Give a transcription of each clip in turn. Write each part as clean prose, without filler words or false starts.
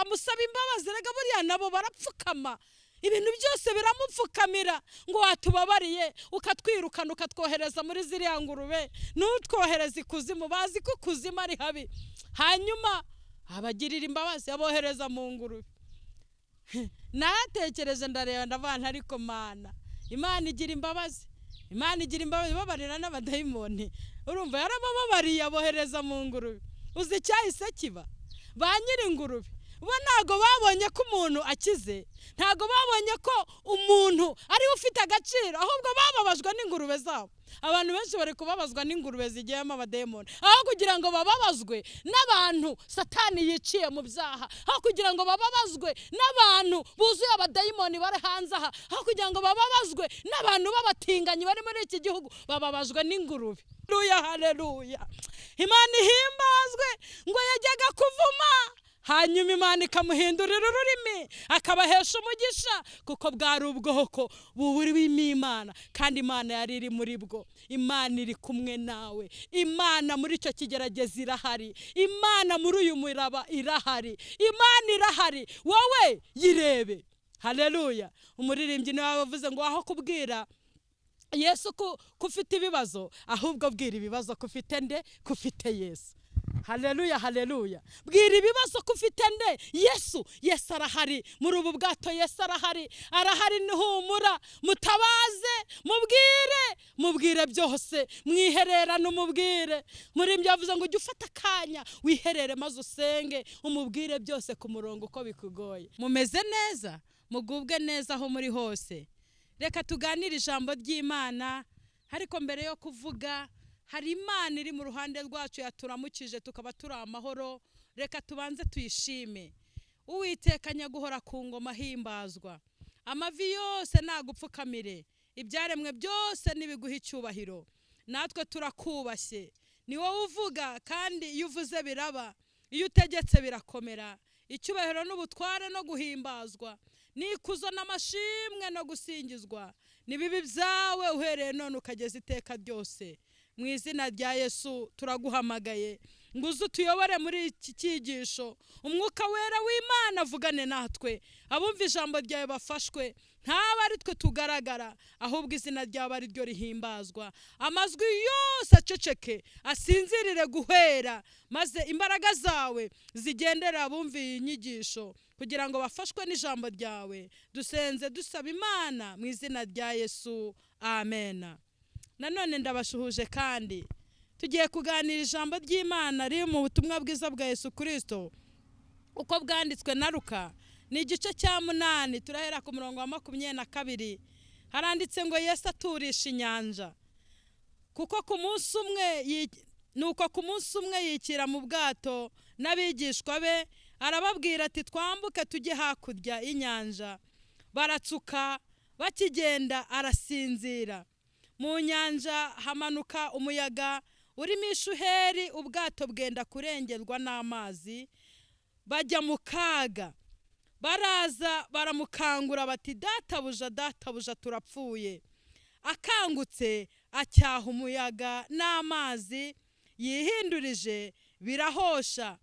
bamusaba imbabazi, rega buriya nabo barapfukama, ibintu byose biramupfukamira ngo watubabariye, ukatwirukana ukatwohereza muri ziriya ngurube, n'utwohereza ikuzimu, bazi ko kuzimu ari habi, hanyuma abagirira imbabazi abohereza mu ngurube. Natekereje ndareba ndavuga ariko Imana igira imbabazi, Imana igira imbabazi, babarira n'abadayimoni, urumva yarababariye abohereza mu ngurube. Uzi cyahise kiba, ba nyiri ingurube bo ntago babonye ko umuntu akize, ntago babonye ko umuntu ari ufite agaciro, ahubwo bababajwe n'ingurube zabo. Abantu benshi bari kubabazwa n'ingurube zigiyemo abadayimoni, aho kugira ngo bababazwe n'abantu Satani yiciye mu byaha, aho kugira ngo bababazwe n'abantu buzuye abadayimoni bari hanze aha, aho kugira ngo bababazwe n'abantu b'abatinganyi bari muri iki gihugu, bababajwe n'ingurube. Haleluya, haleluya. Imana ihimbazwe ngo yajyaga kuvuma, hanyuma Imana ikamuhindurira ururimi akabahesha umugisha, kuko bwari ubwoko burimo Imana, kandi Imana yari iri muri bwo. Imana iri kumwe nawe, Imana muri icyo kigerageza irahari, Imana muri uyu muraba irahari, Imana irahari, wowe yirebe. Haleluya. Umuririmbyi niwe wavuze ngo aho kubwira Yesu ko ufite ibibazo, ahubwo bwira ibibazo ko ufite nde, ko ufite Yesu. Haleluya, haleluya. Bwira ibibazo ko ufite nde, Yesu. Yesu arahari muri ubu bwato, Yesu arahari, arahari, nihumura, mutabaze, mubwire byose, mwihererane umubwire. Muri ibyo yavuze ngo ujye ufata akanya wiherere maze usenge, umubwire byose ku murongo uko bikugoye. Mumeze neza, mugubwe neza aho muri hose. Reka tuganire ijambo ry'Imana, ariko mbere yo kuvuga, hari Imana iri mu ruhande rwacu yaturamukije tukaba turi amahoro. Reka tubanze tuyishime. Uwiteka nyaguhora ku ngoma himbazwa, amavi yose nagupfukamire, ibyaremwe byose nibiguha icyubahiro. Natwe turakubashye, ni wowe uvuga kandi iyo uvuze biraba, iyo utegetse birakomera. Icyubahiro n'ubutware no guhimbazwa, n'ikuzo n'amashimwe no gusingizwa, nibibi byawe uhereye none ukageza iteka ryose. Mu izina rya Yesu turaguhamagaye ngo uze utuyobore muri iki cyigisho. Umwuka wera w'Imana avugane natwe, abumva ijambo ryawe bafashwe, ntaba ari twe tugaragara, ahubwo izina ryawe ari ryo rihimbazwa. Amazwi yose aceceke, asinzirire guhera, maze imbaraga zawe zigendera abumva iyi nyigisho, kugira ngo bafashwe n'ijambo ryawe. Dusenze dusaba Imana mu izina rya Yesu, amen. Nanone ndabashuhuje kandi tugiye kuganira ijambo ry'Imana riri mu butumwa bwiza bwa Yesu Kristo uko bwanditswe na Luka, ni igice cya 8, turahera ku murongo wa 22. Haranditse ngo Yesu aturisha inyanja, kuko ku munsi umwe yikira mu bwato n'abigishwa be, arababwira ati twambuke tujye hakurya y'inyanja. Baratsuka, bakigenda arasinzira. Mu nyanja hamanuka umuyaga urimo ishuheri, ubwato bwenda kurengerwa n'amazi, bajya mu kaga. Baraza baramukangura bati databuja, databuja, turapfuye. Akangutse acyaha umuyaga n'amazi, yihindurije birahosha,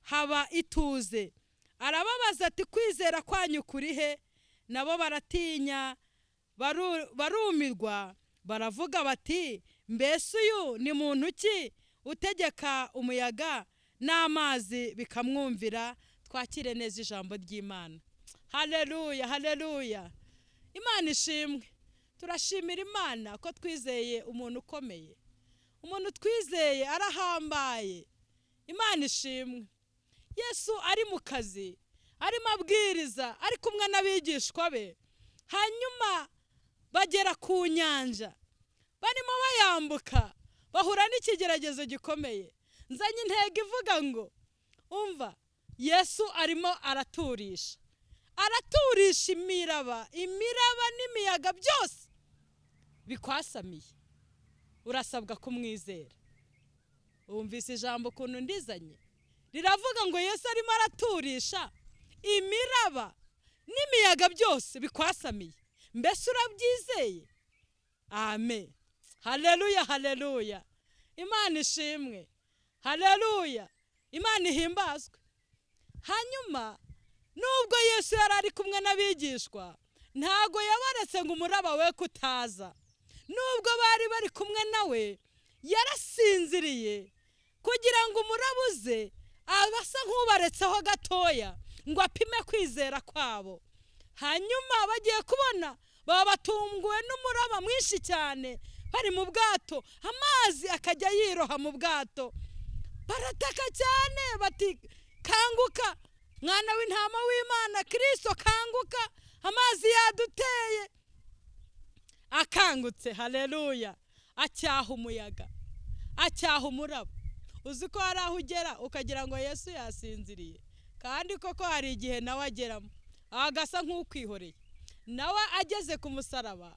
haba ituze. Arababaza ati kwizera kwanyu kuri he? Nabo baratinya, barumirwa, baravuga bati mbese uyu ni muntu ki utegeka umuyaga n'amazi bikamwumvira? Twakire neza ijambo ry'Imana. Haleluya, haleluya. Imana ishimwe. Turashimira Imana ko twizeye umuntu ukomeye, umuntu twizeye arahambaye. Imana ishimwe. Yesu ari mu kazi, arimo abwiriza, ari kumwe n'abigishwa be, hanyuma bagera ku nyanja, barimo bayambuka, bahura n'ikigeragezo gikomeye. Nzanye intego ivuga ngo umva, Yesu arimo araturisha imiraba n'imiyaga byose bikwasamiye. Urasabwa kumwizera. Umvise ijambo ukuntu ndizanye, riravuga ngo Yesu arimo araturisha imiraba n'imiyaga byose bikwasamiye. Mbese urabyizeye? Amen. Haleluya, haleluya. Imana ishimwe. Haleluya. Imana ihimbazwe. hanyuma nubwo Yesu yari ari kumwe n'abigishwa ntago yabaretse ngo umuraba we kutaza. Nubwo bari bari kumwe nawe yarasinziriye kugira ngo umuraba uze abasa nk'ubaretseho gatoya ngo apime kwizera kwabo. Hanyuma bagiye kubona baba batunguwe n'umuraba mwinshi cyane, bari mu bwato, amazi akajya yiroha mu bwato. Barataka cyane bati, kanguka mwana w'intama w'Imana, Kristo kanguka, amazi yaduteye. Akangutse, haleluya, acyaha umuyaga, acyaha umuraba. Uzi ko hari aho ugera ukagira ngo Yesu yasinziriye, kandi koko hari igihe nawe ageramo agasa nk'ukwihoreye. Nawe ageze ku musaraba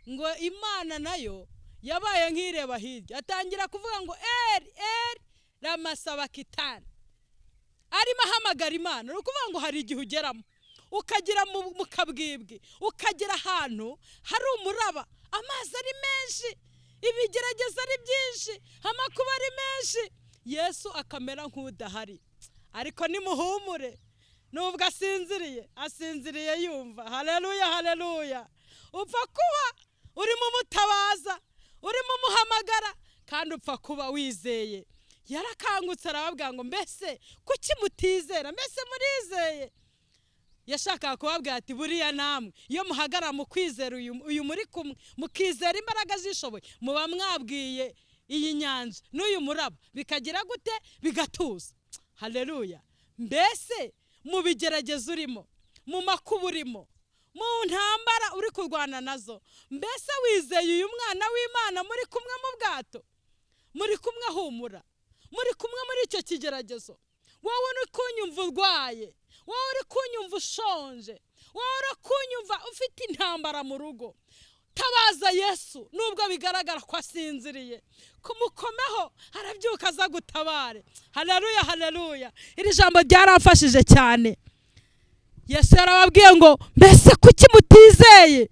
ngo Imana nayo yabaye nk'ireba hirya, atangira kuvuga ngo Eri Eri lama sabakitani, arimo ahamagara Imana. Ni ukuvuga ngo hari igihe ugeramo ukagira mu kabwibwi, ukagira ahantu hari umuraba, amazi ari menshi, ibigerageza ari byinshi, amakuba ari menshi, Yesu akamera nk'udahari. Ariko nimuhumure, nubwo asinziriye yumva. Haleluya, haleluya. Upfa kuba urimo umutabaza, urimo umuhamagara, kandi upfa kuba wizeye. Yarakangutse arababwira ngo mbese kuki mutizera, mbese murizeye? Yashakaga kubabwira ati buriya namwe iyo muhagara mu kwizera uyu muri kumwe, mukizera imbaraga zishoboye, muba mwabwiye iyi nyanja n'uyu muraba bikagira gute, bigatuza. Haleluya. Mbese mu bigerageza urimo, mu makuba urimo, mu ntambara uri kurwana nazo, mbese wizeye uyu mwana w'Imana muri kumwe mu bwato, muri kumwe humura, muri kumwe muri icyo kigeragezo? Wowe uri kunyumva urwaye, wowe uri kunyumva ushonje, wowe uri kunyumva ufite intambara mu rugo, tabaza Yesu nubwo bigaragara ko asinziriye. Kumukomeho arabyuka aza gutabare. Haleluya, haleluya. Iri jambo ryaramfashije cyane. Yesu yarababwiye ngo mbese kuki mutizeye?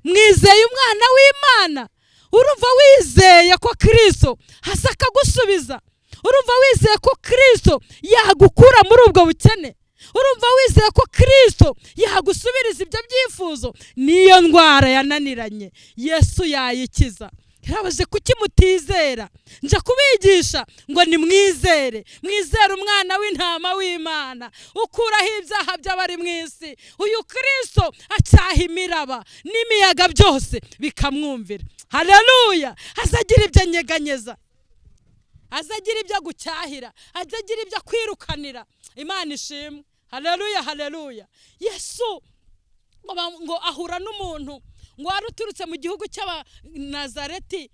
Mwizeye umwana w'Imana? Urumva wizeye ko Kristo hasa akagusubiza? Urumva wizeye ko Kristo yagukura muri ubwo bukene? Urumva wizeye ko Kristo yagusubiriza ibyo byifuzo? Niyo ndwara yananiranye Yesu yayikiza. Yarabaze kuki mutizera? Nje kubigisha ngo nimwizere, mwizere umwana w'intama w'Imana ukuraho ibyaha by'abari mu isi. Uyu Kristo acyaha imiraba n'imiyaga byose bikamwumvira. Haleluya. Azagira ibyo anyeganyeza, azagira ibyo gucyahira, azagira ibyo kwirukanira. Imana ishimwe. Haleluya, haleluya. Yesu ngo ahura n'umuntu ngo wari uturutse mu gihugu cy'Abanazareti,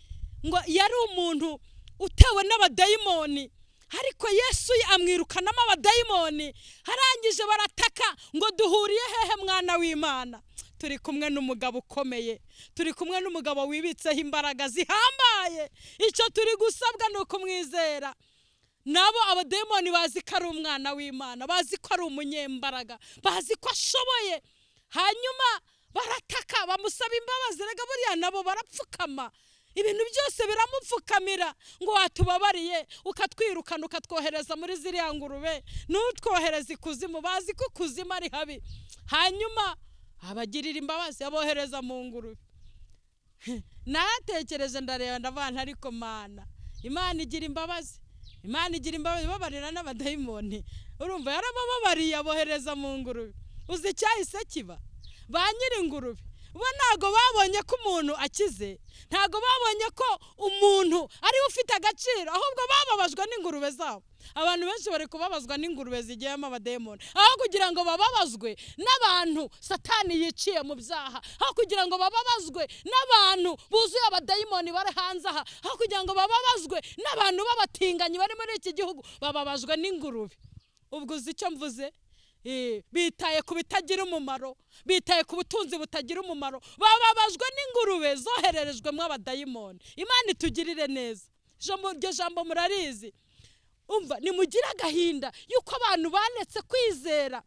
ngo yari umuntu utewe n'abadayimoni, ariko Yesu amwirukanamo abadayimoni. Harangije barataka ngo duhuriye hehe mwana w'Imana? Turi kumwe n'umugabo ukomeye, turi kumwe n'umugabo wibitseho imbaraga zihambaye. Icyo turi gusabwa ni ukumwizera. Nabo abadayimoni bazi ko ari umwana w'Imana, bazi ko ari umunyembaraga, bazi ko ashoboye. Hanyuma barataka bamusaba imbabazi. Rega buriya nabo barapfukama, ibintu byose biramupfukamira ngo watubabariye, ukatwirukana ukatwohereza muri ziriya ngurube, n'utwohereza ikuzimu. Bazi ko kuzimu ari habi. Hanyuma abagirira imbabazi abohereza mu ngurube. Natekereje ndareba ndavuga ariko Mana, Imana igira imbabazi, Imana igira imbabazi, babarira n'abadayimoni. Urumva yarababariye abohereza mu ngurube. Uzi icyahise kiba? Ba nyiri ingurube bo ntago babonye ko umuntu akize, ntago babonye ko umuntu ari ufite agaciro, ahubwo bababajwe n'ingurube zabo. Abantu benshi bari kubabazwa n'ingurube zigiyemo abadayimoni, aho kugira ngo bababazwe n'abantu Satani yiciye mu byaha, aho kugira ngo bababazwe n'abantu buzuye abadayimoni bari hanze aha, aho kugira ngo bababazwe n'abantu b'abatinganyi bari muri iki gihugu, bababajwe n'ingurube. Ubwo uzi icyo mvuze? Bitaye ku bitagira umumaro, bitaye ku butunzi butagira umumaro, bababajwe n'ingurube zohererejwemo abadayimoni. Imana itugirire neza. Iryo jambo murarizi. Umva, nimugira agahinda yuko abantu baretse kwizera,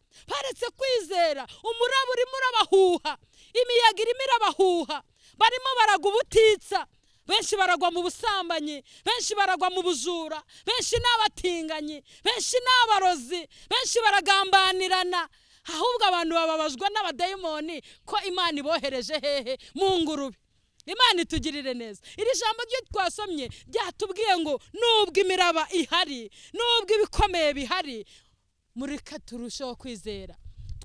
umuraba urimo urabahuha, imiyaga irimo irabahuha, barimo baragubutitsa, benshi baragwa mu busambanyi, benshi baragwa mu bujura, benshi n'abatinganyi, benshi n'abarozi, benshi baragambanirana. Ahubwo abantu bababazwa n'abadayimoni ko Imana ibohereje hehe? Mu ngurube. Imana itugirire neza. Iri jambo ryo twasomye ryatubwiye ngo nubwo imiraba ihari, nubwo ibikomeye bihari, mureka turusheho kwizera.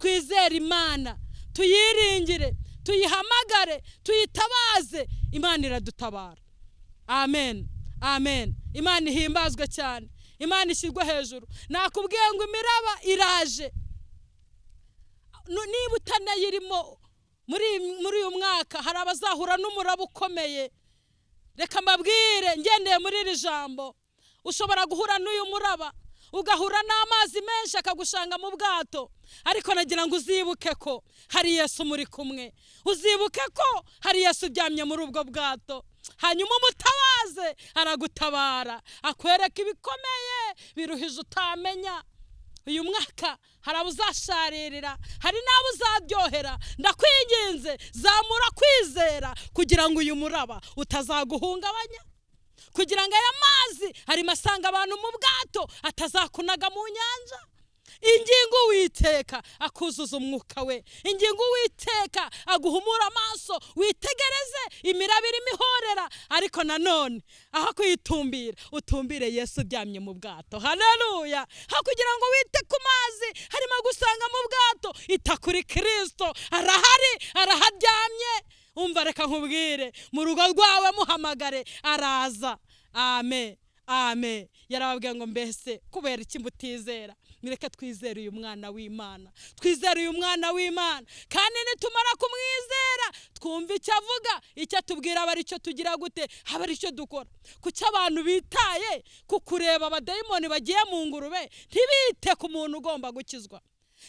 Twizere Imana, tuyiringire, tuyihamagare, tuyitabaze. Imana iradutabara. Amen, amen. Imana ihimbazwe cyane, Imana ishyirwe hejuru. Nakubwiye ngo imiraba iraje. Niba utanayirimo muri uyu mwaka, hari abazahura n'umuraba ukomeye. Reka mbabwire, ngendeye muri iri jambo, ushobora guhura n'uyu muraba, ugahura n'amazi menshi akagushanga mu bwato, ariko nagira ngo uzibuke ko hari Yesu muri kumwe. Uzibuke ko hari Yesu uryamye muri ubwo bwato, hanyuma umutabaze, aragutabara, akwereka ibikomeye biruhije utamenya. Uyu mwaka hari abuzasharirira, hari n'abo uzaryohera. Ndakwinginze, zamura kwizera kugira ngo uyu muraba utazaguhungabanya, kugira ngo aya mazi harimo asanga abantu mu bwato atazakunaga mu nyanja. Ingingo Uwiteka akuzuza umwuka we, ingingo Uwiteka aguhumura amaso, witegereze imiraba irimo ihorera, ariko nanone aho kuyitumbira, utumbire Yesu uryamye mu bwato. Haleluya! Aho kugira ngo wite ku mazi harimo gusanga mu bwato, ita kuri Kristo. Arahari, araharyamye. Umva, reka nkubwire, mu rugo rwawe muhamagare, araza. Amen, amen. Yarababwiye ngo mbese kubera iki mutizera? Mireke twizere uyu mwana w'Imana, twizere uyu mwana w'Imana, kandi nitumara kumwizera twumva icyo avuga, icyo atubwira aba ari cyo tugira gute, haba ari cyo dukora. Kuki abantu bitaye ku kureba abadayimoni bagiye mu ngurube, ntibite ku muntu ugomba gukizwa,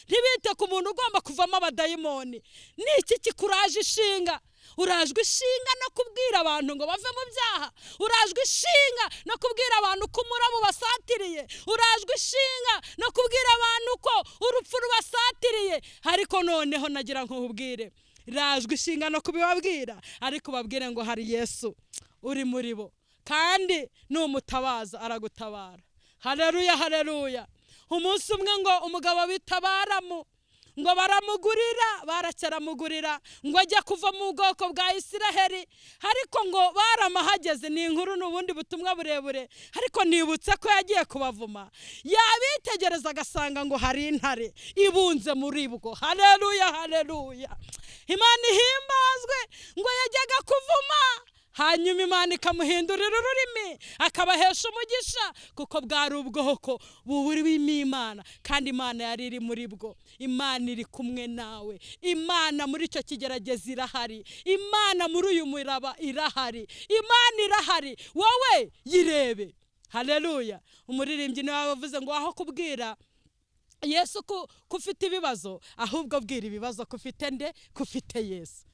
ntibite ku muntu ugomba kuvamo abadayimoni? Niki kikuraje ishinga? Urajwe ishinga no kubwira abantu ngo bave mu byaha, urajwe ishinga no kubwira abantu ko umuraba ubasatiriye, urajwe ishinga no kubwira abantu ko urupfu rubasatiriye. Ariko noneho nagira ngo nkubwire, rajwe ishinga no kubibabwira, ariko babwire ngo hari Yesu uri muri bo, kandi n'umutabaza aragutabara. Haleluya, haleluya. Umunsi umwe ngo umugabo bitabaramu, ngo baracaramugurira ngo ajya kuva mu bwoko bwa Isiraheli, ariko ngo baramahageze. Ni inkuru n'ubundi butumwa burebure, ariko nibutse ko yagiye kubavuma. Yabitegereza agasanga ngo hari intare ibunze muri bwo. Haleluya, haleluya. Imana ihimbazwe. Ngo yajyaga kuvuma, hanyuma Imana ikamuhindurira ururimi, akabahesha umugisha, kuko bwari ubwoko burimo Imana, kandi Imana yari iri muri bwo. Imana iri kumwe nawe, Imana muri icyo kigerageza irahari, Imana muri uyu muraba irahari, Imana irahari. Wowe yirebe. Haleluya. Umuririmbyi niwe wavuze ngo aho kubwira Yesu ko ufite ibibazo, ahubwo bwira ibibazo ko ufite nde? Ko ufite Yesu.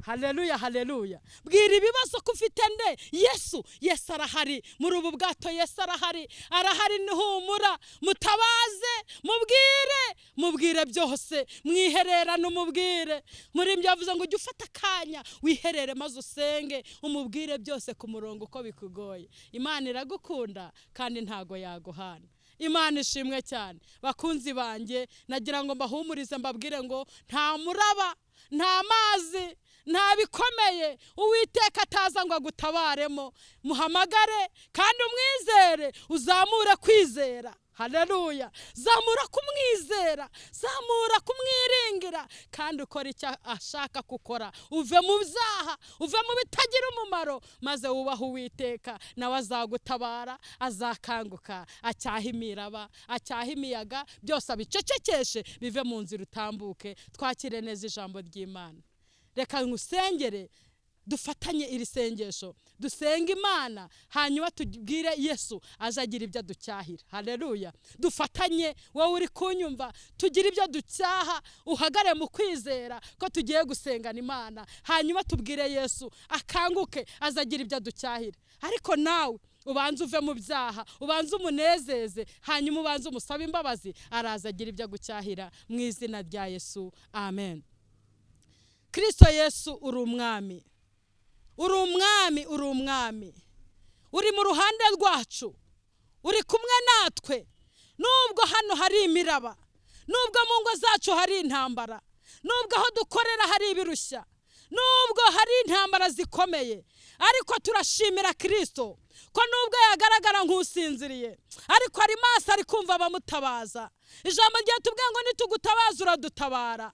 Haleluya, haleluya. Bwira ibibazo ko ufite nde? Yesu. Yesu arahari muri ubu bwato, Yesu arahari, arahari. Nihumura, mutabaze, mubwire byose, mwihererane umubwire. Muri ibyo yavuze ngo ujye ufata akanya wiherere maze usenge, umubwire byose ku murongo uko bikugoye. Imana iragukunda kandi ntago yaguhana. Imana ishimwe cyane. Bakunzi banjye, nagira ngo mbahumurize, mbabwire ngo nta muraba, nta mazi, nta bikomeye Uwiteka ataza ngo agutabaremo. Muhamagare kandi umwizere, uzamure kwizera. Haleluya. Zamura kumwizera, zamura kumwiringira, kandi ukora icyo ashaka gukora. Uve mu byaha, uve mu bitagira umumaro, maze wubahe Uwiteka, nawe azagutabara, azakanguka, acyaha imiraba, acyaha imiyaga, byose abicecekeshe, bive mu nzira utambuke. Twakire neza ijambo ry'Imana. Reka ngusengere, dufatanye iri sengesho, dusenga Imana, hanyuma tubwire Yesu azagira ibyo ducyahira. Haleluya. Dufatanye, wowe uri kunyumva, tugira ibyo ducyaha, uhagare mu kwizera ko tugiye gusengana Imana, hanyuma tubwire Yesu akanguke, azagira ibyo ducyahira. Ariko nawe ubanze uve mu byaha, ubanze umunezeze, hanyuma ubanze umusabe imbabazi, arazagira ibyo gucyahira mu izina rya Yesu. Amen. Kristo Yesu uri umwami, uri umwami, uri umwami, uri mu ruhande rwacu, uri kumwe natwe. Nubwo hano hari imiraba, nubwo mu ngo zacu hari intambara, nubwo aho dukorera hari ibirushya, nubwo hari intambara zikomeye, ariko turashimira Kristo ko nubwo yagaragara nk'usinziriye, ariko ari maso, ari kumva abamutabaza. Ijambo ryatubwiye ngo nitugutabaza uradutabara.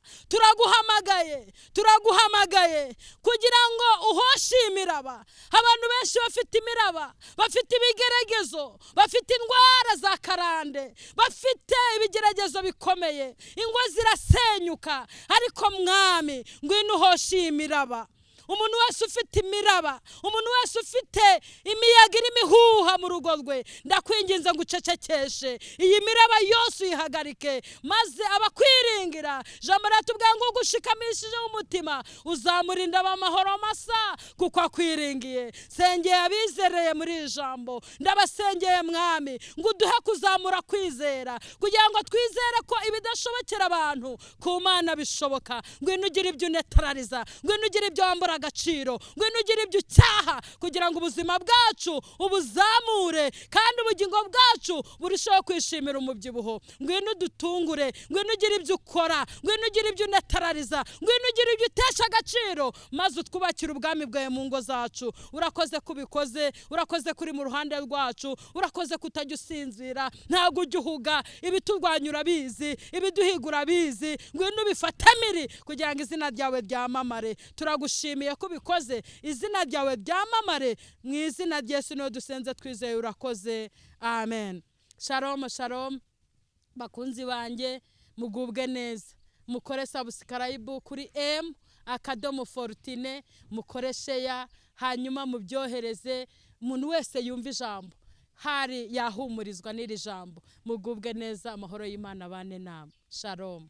Turaguhamagaye kugira ngo uhoshe imiraba. Abantu benshi bafite imiraba, bafite ibigeragezo, bafite indwara za karande, bafite ibigeragezo bikomeye, ingo zirasenyuka, ariko mwami ngwino uhoshe imiraba. Umuntu wese ufite imiraba, umuntu wese ufite imiyaga irimo ihuha mu rugo rwe, ndakwinginze ngo ucecekeshe iyi miraba yose, uyihagarike, maze abakwiringira. Ijambo riratubwira ngo ugushikamishije umutima uzamurinda amahoro masa, kuko akwiringiye. Sengeye abizereye muri iri jambo, ndabasengeye mwami ngo uduhe kuzamura kwizera, kugira ngo twizere ko ibidashobokera abantu ku Mana bishoboka. Ngwino ugire ibyo unetarariza, ngwino ugire ibyo wambura agaciro, ngwino ugire ibyo ucyaha, kugira ngo ubuzima bwacu ubuzamure, kandi ubugingo bwacu burusheho kwishimira umubyibuho. Ngwino udutungure, ngwino ugire ibyo ukora, ngwino ugire ibyo unetarariza, ngwino ugire ibyo utesha agaciro, maze utwubakire ubwami bwawe mu ngo zacu. Urakoze kubikoze, urakoze kuri mu ruhande rwacu, urakoze kutajya usinzira, ntabwo ujya uhuga. Ibiturwanya urabizi, ibiduhiga urabizi, ngwino ubifatamire kugira ngo izina ryawe ryamamare. Turagushimiye ko ubikoze, izina ryawe ryamamare, mu izina rya Yesu niho dusenze twizeye, urakoze, amen. Shalom, shalom bakunzi banjye, mugubwe neza. Mukore subscribe kuri M.Fortune, mukore share, hanyuma mubyohereze umuntu wese yumva ijambo, hari yahumurizwa n'iri jambo. Mugubwe neza, amahoro y'Imana bane namwe. Shalom.